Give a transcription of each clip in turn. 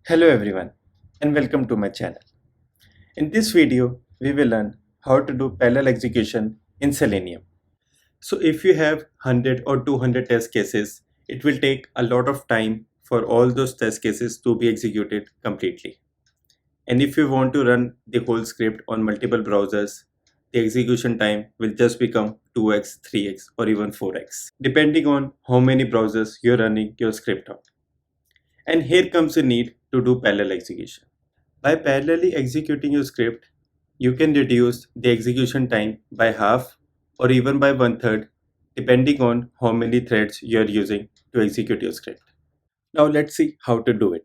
Hello everyone and welcome to my channel. In this video, we will learn how to do parallel execution in Selenium. So if you have 100 or 200 test cases, it will take a lot of time for all those test cases to be executed completely. And if you want to run the whole script on multiple browsers, the execution time will just become 2x, 3x or even 4x, depending on how many browsers you're running your script on. And here comes the need to do parallel execution. By parallelly executing your script, you can reduce the execution time by half or even by one third, depending on how many threads you are using to execute your script. Now let's see how to do it.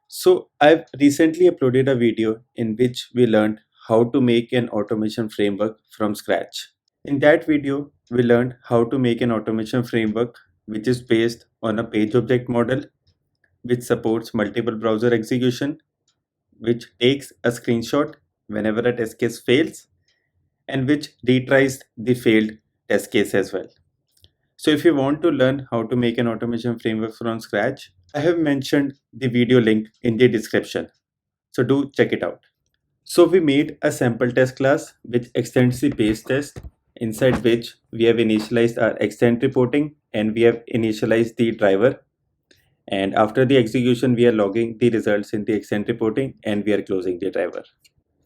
So I've recently uploaded a video in which we learned how to make an automation framework from scratch. In that video, we learned how to make an automation framework which is based on a page object model which supports multiple browser execution, which takes a screenshot whenever a test case fails, and which retries the failed test case as well. So if you want to learn how to make an automation framework from scratch, I have mentioned the video link in the description. So do check it out. So we made a sample test class which extends the base test, inside which we have initialized our extend reporting and we have initialized the driver. And after the execution, we are logging the results in the extend reporting and we are closing the driver.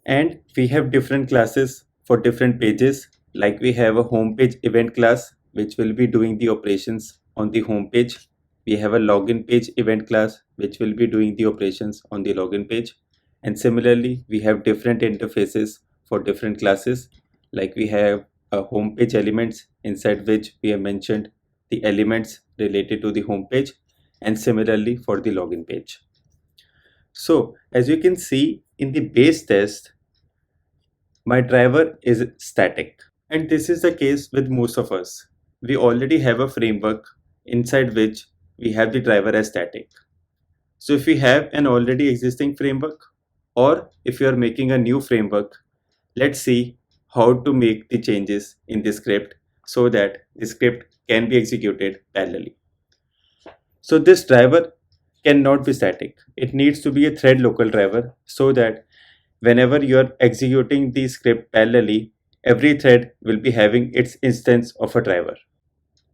And we have different classes for different pages, like we have a home page event class which will be doing the operations on the home page. We have a login page event class which will be doing the operations on the login page. And similarly, we have different interfaces for different classes, like we have a home page elements, inside which we have mentioned the elements related to the home page, and similarly for the login page. So as you can see in the base test, my driver is static. And this is the case with most of us. We already have a framework inside which we have the driver as static. So if we have an already existing framework, or if you are making a new framework, let's see how to make the changes in the script so that the script can be executed parallelly. So this driver cannot be static. It needs to be a thread local driver so that whenever you are executing the script parallelly, every thread will be having its instance of a driver.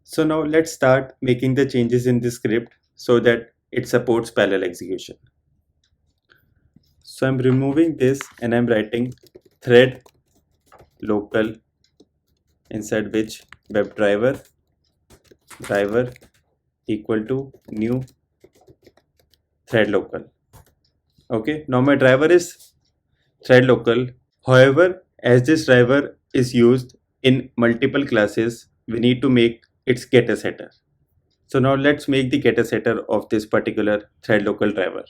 So now let's start making the changes in the script so that it supports parallel execution. So I'm removing this and I'm writing thread local, inside which driver equal to new thread local. Okay, now my driver is thread local. However, as this driver is used in multiple classes, we need to make its getter setter. So now let's make the getter setter of this particular thread local driver.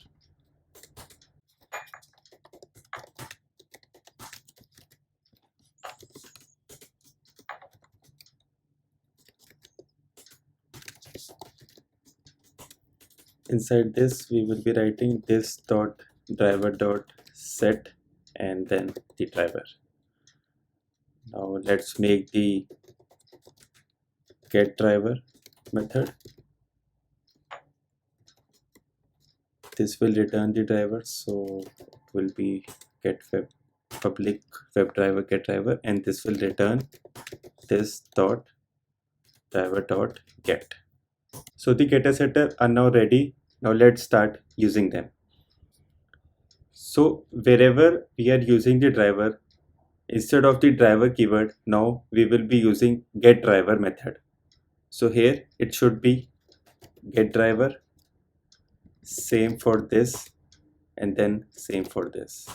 Inside this, we will be writing this dot driver dot set and then the driver. Now let's make the get driver method. This will return the driver, so it will be get web public web driver get driver, and this will return this dot driver dot get. So the getter setter are now ready. Now let's start using them. So wherever we are using the driver, instead of the driver keyword, now we will be using get driver method. So here it should be get driver, same for this, and then same for this.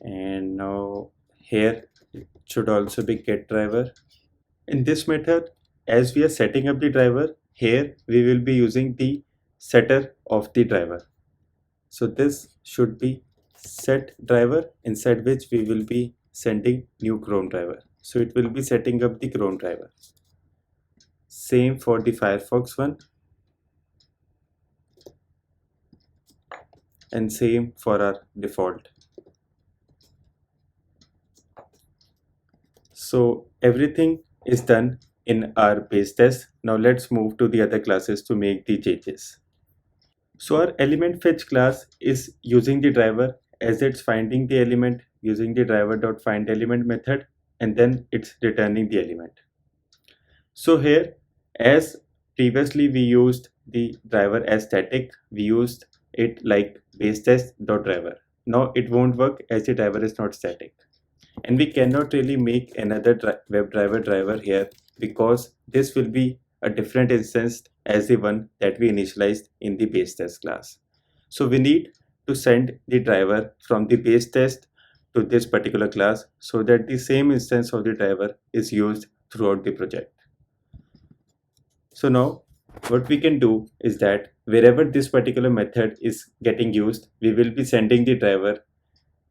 And now here it should also be get driver. In this method, as we are setting up the driver, here we will be using the setter of the driver. So this should be set driver, inside which we will be sending new Chrome driver. So it will be setting up the Chrome driver. Same for the Firefox one, and same for our default. So everything is done in our base test. Now let's move to the other classes to make the changes. So our element fetch class is using the driver as it's finding the element using the driver.findElement method, and then it's returning the element. So here, as previously we used the driver as static, we used it like base test.driver. Now it won't work as the driver is not static. And we cannot really make another WebDriver driver here because this will be a different instance as the one that we initialized in the base test class. So we need to send the driver from the base test to this particular class so that the same instance of the driver is used throughout the project. So now what we can do is that wherever this particular method is getting used, we will be sending the driver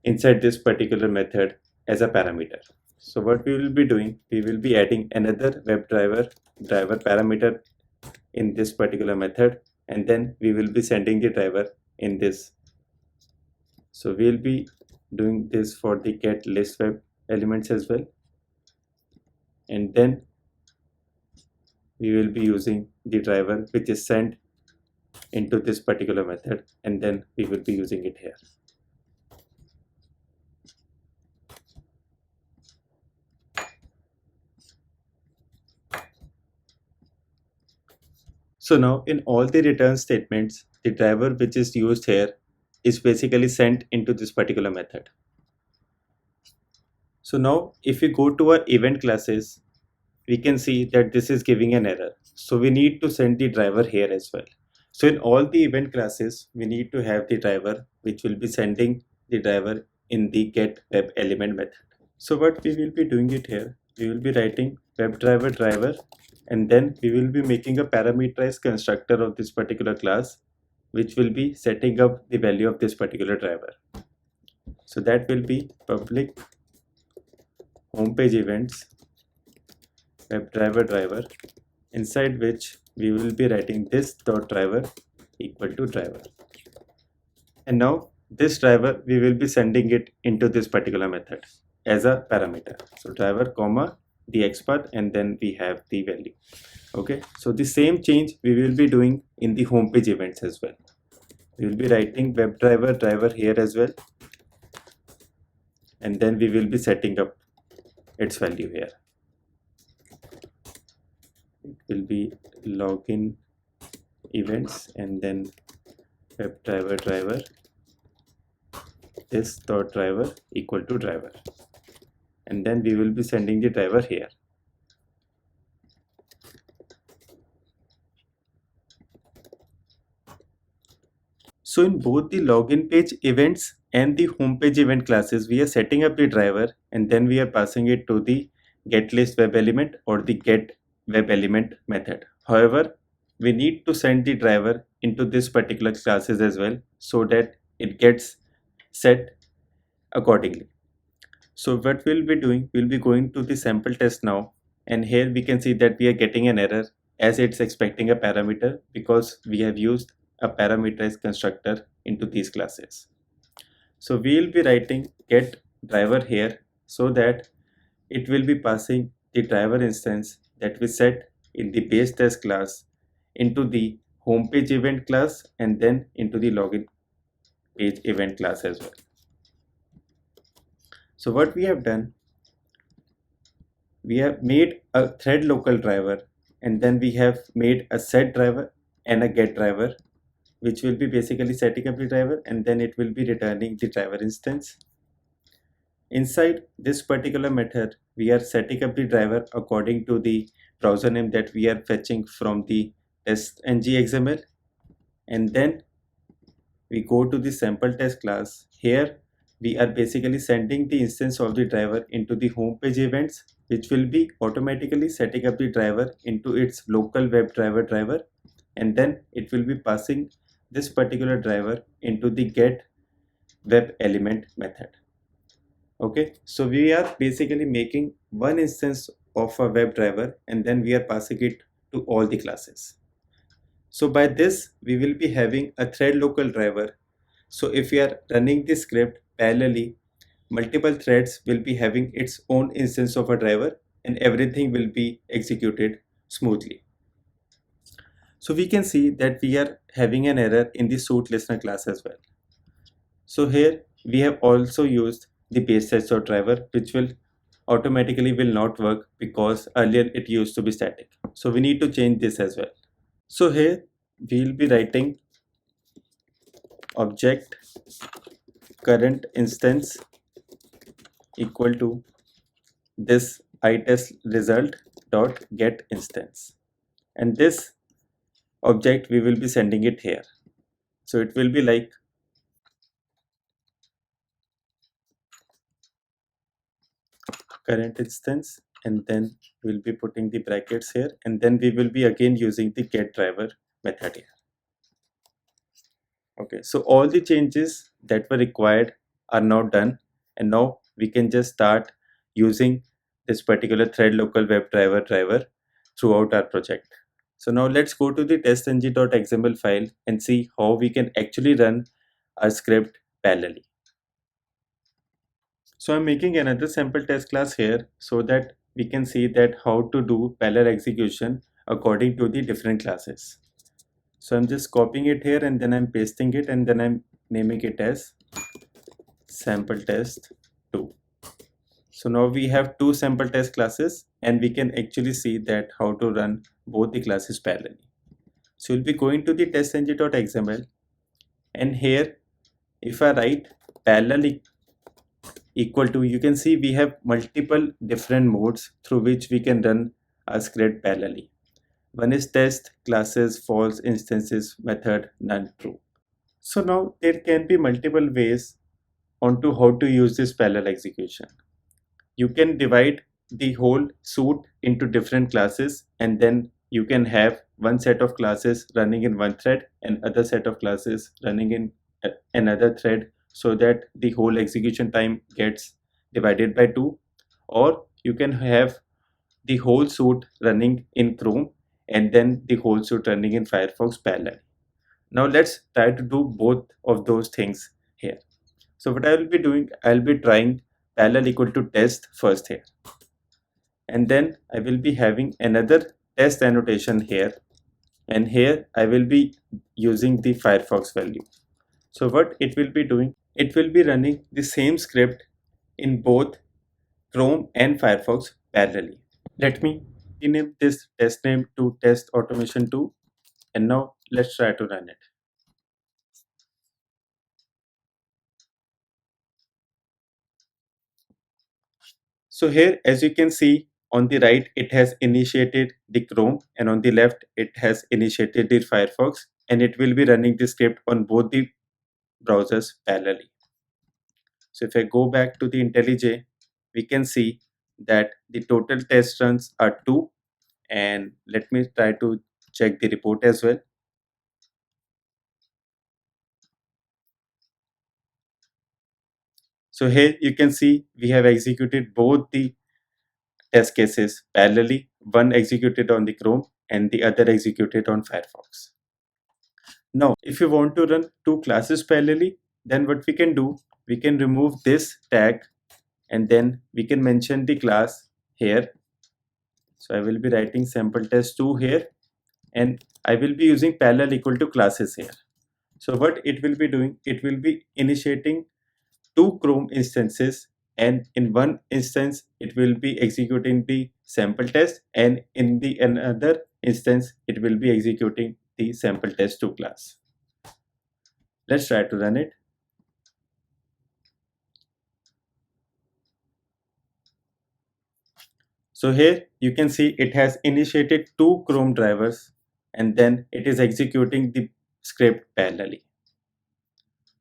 inside this particular method as a parameter. So what we will be doing, we will be adding another WebDriver driver parameter in this particular method, and then we will be sending the driver in this. So we will be doing this for the get list web elements as well, and then we will be using the driver which is sent into this particular method, and then we will be using it here. So now in all the return statements, the driver which is used here is basically sent into this particular method. So now if we go to our event classes, we can see that this is giving an error. So we need to send the driver here as well. So in all the event classes, we need to have the driver which will be sending the driver in the get web element method. So what we will be doing it here, we will be writing WebDriver driver, and then we will be making a parameterized constructor of this particular class which will be setting up the value of this particular driver. So that will be public homepage events WebDriver driver, inside which we will be writing this dot driver equal to driver. And now this driver we will be sending it into this particular method as a parameter. So driver comma the XPath, and then we have the value. Okay, so the same change we will be doing in the homepage events as well. We will be writing WebDriver driver here as well, and then we will be setting up its value here. It will be login events and then WebDriver driver this dot driver equal to driver, and then we will be sending the driver here. So in both the login page events and the homepage event classes, we are setting up the driver and then we are passing it to the getList web element or the get web element method. However, we need to send the driver into this particular classes as well so that it gets set accordingly. So what we'll be doing, we'll be going to the sample test now, and here we can see that we are getting an error as it's expecting a parameter because we have used a parameterized constructor into these classes. So we'll be writing get driver here so that it will be passing the driver instance that we set in the base test class into the homepage event class and then into the login page event class as well. So what we have done, we have made a thread local driver, and then we have made a set driver and a get driver, which will be basically setting up the driver and then it will be returning the driver instance. Inside this particular method, we are setting up the driver according to the browser name that we are fetching from the test.ng.xml, and then we go to the sample test class. Here we are basically sending the instance of the driver into the homepage events, which will be automatically setting up the driver into its local WebDriver driver, and then it will be passing this particular driver into the get web element method. Okay, so we are basically making one instance of a web driver and then we are passing it to all the classes. So by this we will be having a thread local driver. So if we are running this script parallelly, multiple threads will be having its own instance of a driver and everything will be executed smoothly. So we can see that we are having an error in the suit listener class as well. So here we have also used the base test.driver, which will automatically will not work because earlier it used to be static. So we need to change this as well. So here we will be writing object current instance equal to this itest result dot get instance, and this object we will be sending it here. So it will be like current instance, and then we'll be putting the brackets here, and then we will be again using the get driver method here. Okay, so all the changes that were required are now done, and now we can just start using this particular thread local web driver throughout our project. So now let's go to the testng.xml file and see how we can actually run our script parallelly. So I'm making another sample test class here so that we can see that how to do parallel execution according to the different classes. So I'm just copying it here and then I'm pasting it and then I'm naming it as sample test 2. So now we have two sample test classes and we can actually see that how to run both the classes parallelly. So we'll be going to the testng.xml, and here if I write parallel equal to, you can see we have multiple different modes through which we can run our script parallelly. One is test, classes, false, instances, method, none, true. So now there can be multiple ways onto how to use this parallel execution. You can divide the whole suite into different classes, and then you can have one set of classes running in one thread and other set of classes running in another thread, so that the whole execution time gets divided by 2. Or you can have the whole suite running in Chrome and then the whole suite running in Firefox parallel. Now let's try to do both of those things here. So what I will be doing, I'll be trying parallel equal to test first here, and then I will be having another test annotation here, and here I will be using the Firefox value. So what it will be doing, it will be running the same script in both Chrome and Firefox parallelly. Let me rename this test name to test automation 2, and now let's try to run it. So here, as you can see, on the right it has initiated the Chrome, and on the left it has initiated the Firefox, and it will be running the script on both the browsers parallelly. So if I go back to the IntelliJ, we can see that the total test runs are 2, and let me try to check the report as well. So here you can see we have executed both the test cases parallelly, one executed on the Chrome and the other executed on Firefox. Now, if you want to run two classes parallelly, then what we can do, we can remove this tag and then we can mention the class here. So I will be writing sample test 2 here, and I will be using parallel equal to classes here. So what it will be doing, it will be initiating two Chrome instances, and in one instance it will be executing the sample test, and in the another instance it will be executing the sample test 2 class. Let's try to run it. So here you can see it has initiated two Chrome drivers and then it is executing the script parallelly.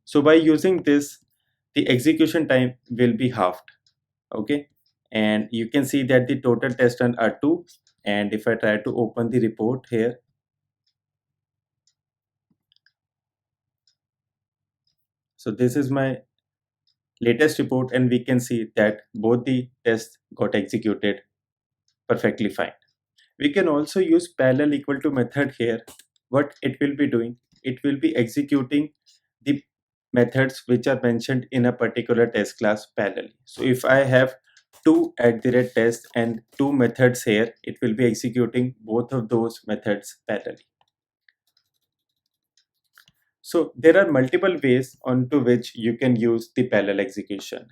So by using this, the execution time will be halved. Okay, and you can see that the total test run are 2, and if I try to open the report here, so this is my latest report, and we can see that both the tests got executed perfectly fine. We can also use parallel equal to method here. What it will be doing, it will be executing the methods which are mentioned in a particular test class parallelly. So if I have two @test and two methods here, it will be executing both of those methods parallelly. So there are multiple ways onto which you can use the parallel execution.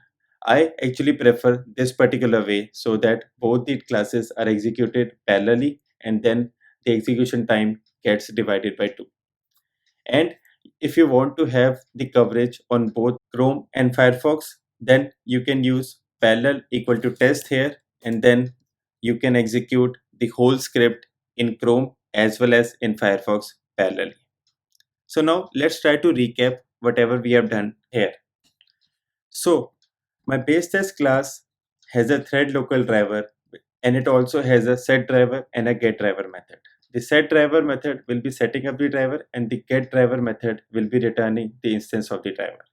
I actually prefer this particular way so that both the classes are executed parallelly and then the execution time gets divided by 2. And if you want to have the coverage on both Chrome and Firefox, then you can use parallel equal to test here, and then you can execute the whole script in Chrome as well as in Firefox parallelly. So now let's try to recap whatever we have done here. So my base test class has a thread local driver, and it also has a set driver and a get driver method. The set driver method will be setting up the driver, and the get driver method will be returning the instance of the driver.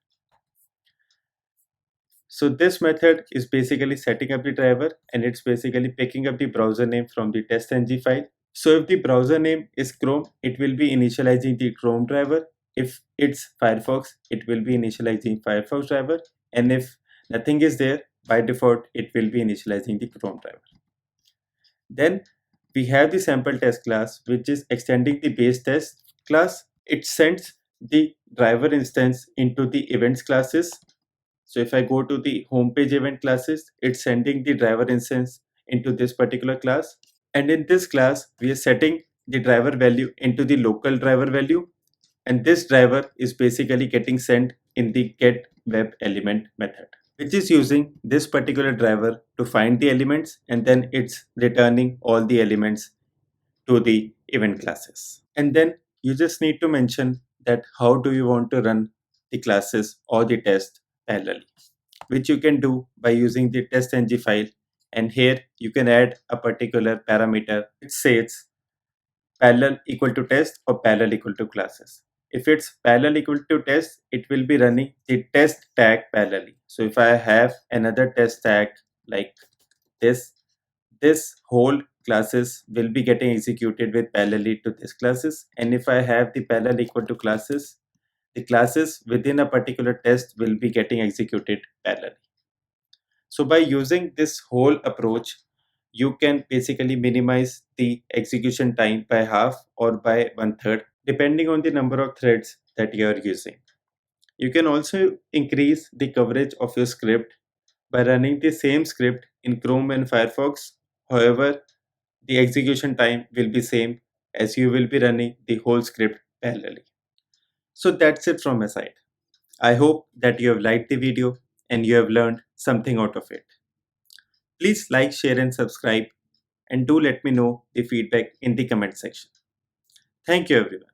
So this method is basically setting up the driver, and it's basically picking up the browser name from the testng file. So if the browser name is Chrome, it will be initializing the Chrome driver. If it's Firefox, it will be initializing Firefox driver. And if nothing is there, by default, it will be initializing the Chrome driver. Then we have the sample test class, which is extending the base test class. It sends the driver instance into the events classes. So if I go to the homepage event classes, it's sending the driver instance into this particular class. And in this class, we are setting the driver value into the local driver value. And this driver is basically getting sent in the get web element method, which is using this particular driver to find the elements, and then it's returning all the elements to the event classes. And then you just need to mention that how do you want to run the classes or the test parallelly, which you can do by using the testng file. And here you can add a particular parameter. It says parallel equal to test or parallel equal to classes. If it's parallel equal to test, it will be running the test tag parallelly. So if I have another test tag like this whole classes will be getting executed with parallelly to this classes. And if I have the parallel equal to classes, the classes within a particular test will be getting executed parallelly. So by using this whole approach, you can basically minimize the execution time by half or by 1/3, depending on the number of threads that you are using. You can also increase the coverage of your script by running the same script in Chrome and Firefox. However, the execution time will be same as you will be running the whole script parallelly. So that's it from my side. I hope that you have liked the video and you have learned something out of it. Please like, share and subscribe, and do let me know the feedback in the comment section. Thank you everyone.